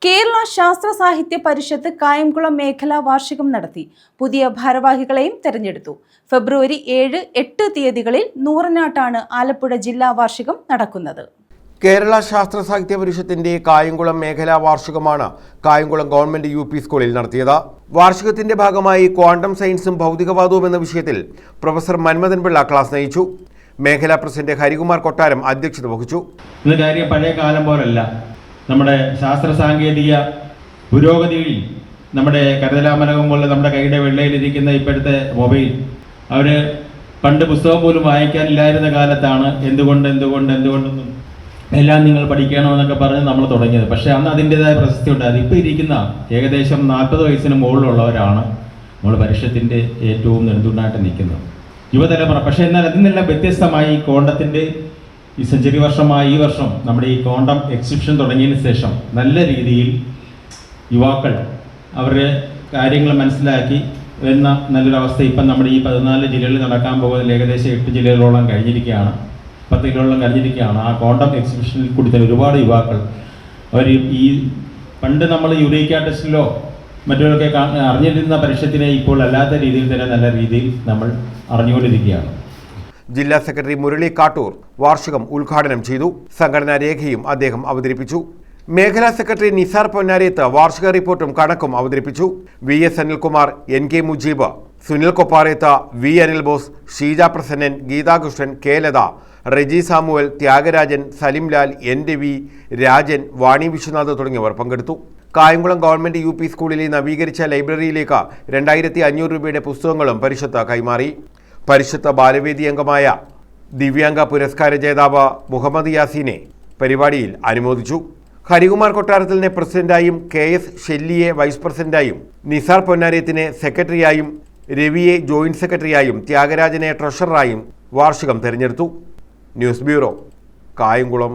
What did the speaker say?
കേരള ശാസ്ത്ര സാഹിത്യ പരിഷത്ത് കായംകുളം മേഖലാ വാർഷികം നടത്തി. പുതിയ ഭാരവാഹികളെയും തെരഞ്ഞെടുത്തു. ഫെബ്രുവരി 7, 8 തീയതികളിൽ നൂറനാട്ടാണ് ആലപ്പുഴ ജില്ലാ വാർഷികം നടക്കുന്നത്. കേരള ശാസ്ത്ര സാഹിത്യ പരിഷത്തിന്റെ കായംകുളം മേഖലാ വാർഷികമാണ് കായംകുളം ഗവൺമെന്റ് UP സ്കൂളിൽ നടത്തിയത്. വാർഷികത്തിന്റെ ഭാഗമായി ക്വാണ്ടം സയൻസും ഭൗതികവാദവും എന്ന വിഷയത്തിൽ പ്രൊഫസർ മന്മഥൻ പിള്ള ക്ലാസ് നയിച്ചു. മേഖലാ പ്രസിഡന്റ് ഹരികുമാർ കൊട്ടാരം അധ്യക്ഷത വഹിച്ചു. ഇത് കാര്യം പഴയ കാലം പോലല്ല. നമ്മുടെ ശാസ്ത്ര സാങ്കേതിക പുരോഗതിയിൽ നമ്മുടെ കരതലാമലകം പോലെ നമ്മുടെ കൈയുടെ വെള്ളയിലിരിക്കുന്ന ഇപ്പോഴത്തെ മൊബൈൽ, അവർ പണ്ട് പുസ്തകം പോലും വായിക്കാനില്ലായിരുന്ന കാലത്താണ് എന്തുകൊണ്ടെന്നും എല്ലാം നിങ്ങൾ പഠിക്കണമെന്നൊക്കെ പറഞ്ഞ് നമ്മൾ തുടങ്ങിയത്. പക്ഷേ അന്ന് അതിൻ്റെതായ പ്രശസ്തി ഉണ്ടായിരുന്നു. ഇപ്പോൾ ഇരിക്കുന്ന ഏകദേശം 40 വയസ്സിന് മുകളിലുള്ളവരാണ് നമ്മൾ പരിഷത്തിൻ്റെ ഏറ്റവും നെടുന്തൂണായിട്ട് നിൽക്കുന്നത്, യുവതലമുറ. പക്ഷേ എന്നാൽ അതിൽ നിന്നെല്ലാം വ്യത്യസ്തമായി ഈ കോണ്ടത്തിൻ്റെ ഈ സെഞ്ചുറി വർഷമായ ഈ വർഷം നമ്മുടെ ഈ കോണ്ടം എക്സിബിഷൻ തുടങ്ങിയതിന് ശേഷം നല്ല രീതിയിൽ യുവാക്കൾ അവരുടെ കാര്യങ്ങൾ മനസ്സിലാക്കി വരുന്ന നല്ലൊരവസ്ഥ ഇപ്പം നമ്മുടെ ഈ 14 ജില്ലകളിൽ നടക്കാൻ പോകുന്നതിൽ ഏകദേശം 8 ജില്ലകളോളം കഴിഞ്ഞിരിക്കുകയാണ്, 10 ജില്ലകളോളം കഴിഞ്ഞിരിക്കുകയാണ്. ആ കോണ്ടം എക്സിബിഷനിൽ കൂടി തന്നെ ഒരുപാട് യുവാക്കൾ അവർ ഈ പണ്ട് നമ്മൾ യുറീക്ക ടെസ്റ്റിലോ മറ്റൊക്കെ അറിഞ്ഞിരുന്ന പരിഷത്തിനെ ഇപ്പോൾ അല്ലാത്ത രീതിയിൽ തന്നെ നല്ല രീതിയിൽ നമ്മൾ അറിഞ്ഞുകൊണ്ടിരിക്കുകയാണ്. ജില്ലാ സെക്രട്ടറി മുരളി കാട്ടൂർ വാർഷികം ഉദ്ഘാടനം ചെയ്തു. സംഘടനാ രേഖയും അദ്ദേഹം അവതരിപ്പിച്ചു. മേഖലാ സെക്രട്ടറി നിസാർ പൊന്നാരേത്ത് വാർഷിക റിപ്പോർട്ടും കണക്കും അവതരിപ്പിച്ചു. VS Anilkumar, NK Mujeeb, Sunil Koppareth, V Anil Bose, Sheeja Prasannan, Geethakrishnan, K Latha, Reji Samuel, Thyagarajan, Salimlal, N Ravi, Rajan, Vani Viswanath തുടങ്ങിയവർ പങ്കെടുത്തു. കായംകുളം ഗവൺമെന്റ് UP സ്കൂളിലെ നവീകരിച്ച ലൈബ്രറിയിലേക്ക് 2500 രൂപയുടെ പുസ്തകങ്ങളും പരിഷത്ത് കൈമാറി. പരിഷത്ത് ബാലവേദി അംഗമായ ദിവ്യാംഗ പുരസ്കാര ജേതാവ് മുഹമ്മദ് യാസീനെ പരിപാടിയിൽ അനുമോദിച്ചു. ഹരികുമാർ കൊട്ടാരത്തിലിനെ പ്രസിഡന്റായും, KS ഷെല്ലിയെ വൈസ് പ്രസിഡന്റായും, നിസാർ പൊന്നാരേത്തിനെ സെക്രട്ടറിയായും, രവിയെ ജോയിന്റ് സെക്രട്ടറിയായും, ത്യാഗരാജനെ ട്രഷററായും വാർഷികം തെരഞ്ഞെടുത്തു. News bureau, Kayamkulam.